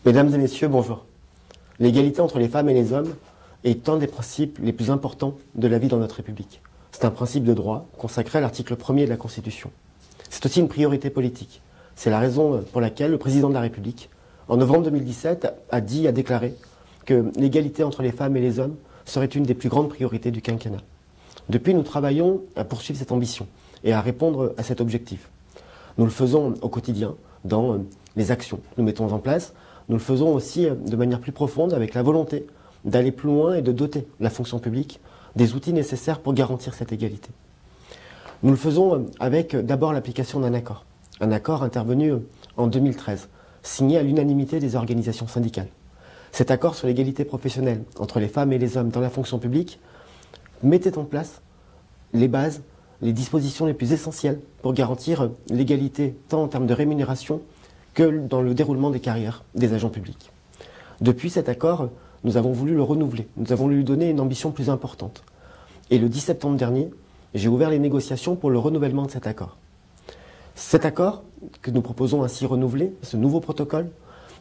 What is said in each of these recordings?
Mesdames et messieurs, bonjour. L'égalité entre les femmes et les hommes est un des principes les plus importants de la vie dans notre République. C'est un principe de droit consacré à l'article 1er de la Constitution. C'est aussi une priorité politique. C'est la raison pour laquelle le président de la République, en novembre 2017, a déclaré que l'égalité entre les femmes et les hommes serait une des plus grandes priorités du quinquennat. Depuis, nous travaillons à poursuivre cette ambition et à répondre à cet objectif. Nous le faisons au quotidien dans les actions que nous mettons en place. Nous le faisons aussi de manière plus profonde avec la volonté d'aller plus loin et de doter la fonction publique des outils nécessaires pour garantir cette égalité. Nous le faisons avec d'abord l'application d'un accord. Un accord intervenu en 2013, signé à l'unanimité des organisations syndicales. Cet accord sur l'égalité professionnelle entre les femmes et les hommes dans la fonction publique mettait en place les bases, les dispositions les plus essentielles pour garantir l'égalité tant en termes de rémunération que dans le déroulement des carrières des agents publics. Depuis cet accord, nous avons voulu le renouveler, nous avons voulu lui donner une ambition plus importante. Et le 10 septembre dernier, j'ai ouvert les négociations pour le renouvellement de cet accord. Cet accord, que nous proposons ainsi renouveler, ce nouveau protocole,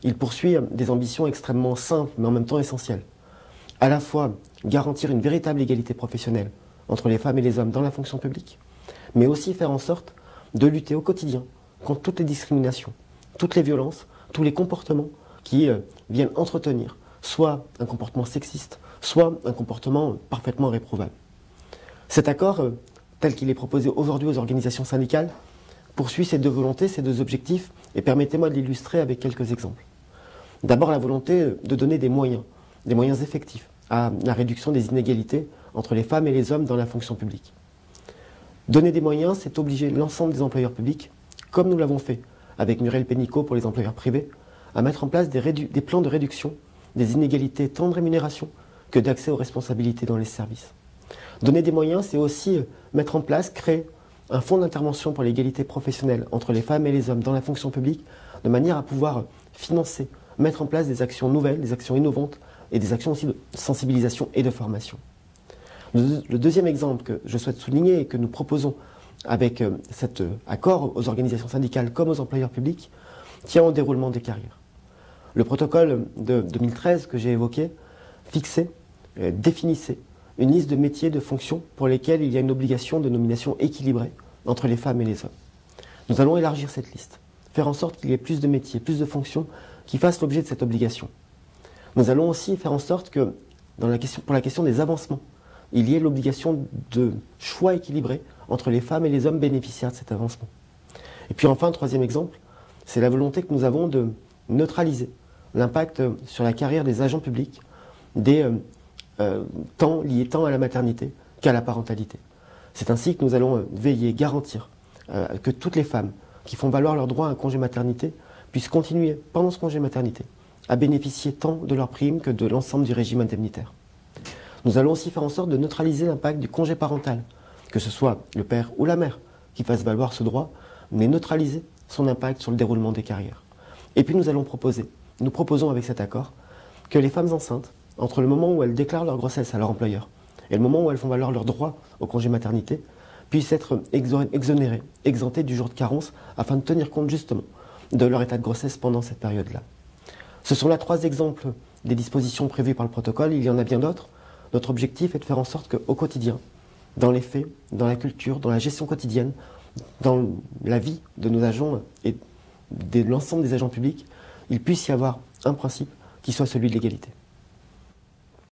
il poursuit des ambitions extrêmement simples, mais en même temps essentielles. À la fois garantir une véritable égalité professionnelle entre les femmes et les hommes dans la fonction publique, mais aussi faire en sorte de lutter au quotidien contre toutes les discriminations, toutes les violences, tous les comportements qui viennent entretenir soit un comportement sexiste, soit un comportement parfaitement réprouvable. Cet accord, tel qu'il est proposé aujourd'hui aux organisations syndicales, poursuit ces deux volontés, ces deux objectifs, et permettez-moi de l'illustrer avec quelques exemples. D'abord, la volonté de donner des moyens effectifs à la réduction des inégalités entre les femmes et les hommes dans la fonction publique. Donner des moyens, c'est obliger l'ensemble des employeurs publics, comme nous l'avons fait avec Muriel Pénicaud pour les employeurs privés, à mettre en place des plans de réduction des inégalités tant de rémunération que d'accès aux responsabilités dans les services. Donner des moyens, c'est aussi mettre en place, créer un fonds d'intervention pour l'égalité professionnelle entre les femmes et les hommes dans la fonction publique, de manière à pouvoir financer, mettre en place des actions nouvelles, des actions innovantes et des actions aussi de sensibilisation et de formation. Le deuxième exemple que je souhaite souligner et que nous proposons avec cet accord aux organisations syndicales comme aux employeurs publics tient au déroulement des carrières. Le protocole de 2013 que j'ai évoqué fixait, définissait une liste de métiers, de fonctions pour lesquels il y a une obligation de nomination équilibrée entre les femmes et les hommes. Nous allons élargir cette liste, faire en sorte qu'il y ait plus de métiers, plus de fonctions qui fassent l'objet de cette obligation. Nous allons aussi faire en sorte que, pour la question des avancements, il y ait l'obligation de choix équilibré entre les femmes et les hommes bénéficiaires de cet avancement. Et puis enfin, troisième exemple, c'est la volonté que nous avons de neutraliser l'impact sur la carrière des agents publics des temps liés tant à la maternité qu'à la parentalité. C'est ainsi que nous allons veiller, garantir que toutes les femmes qui font valoir leur droit à un congé maternité puissent continuer, pendant ce congé maternité, à bénéficier tant de leurs primes que de l'ensemble du régime indemnitaire. Nous allons aussi faire en sorte de neutraliser l'impact du congé parental, que ce soit le père ou la mère qui fasse valoir ce droit, mais neutraliser son impact sur le déroulement des carrières. Et puis nous proposons avec cet accord que les femmes enceintes, entre le moment où elles déclarent leur grossesse à leur employeur et le moment où elles font valoir leur droit au congé maternité, puissent être exonérées, exemptées du jour de carence, afin de tenir compte justement de leur état de grossesse pendant cette période-là. Ce sont là 3 exemples des dispositions prévues par le protocole, il y en a bien d'autres. Notre objectif est de faire en sorte qu'au quotidien, dans les faits, dans la culture, dans la gestion quotidienne, dans la vie de nos agents et de l'ensemble des agents publics, il puisse y avoir un principe qui soit celui de l'égalité.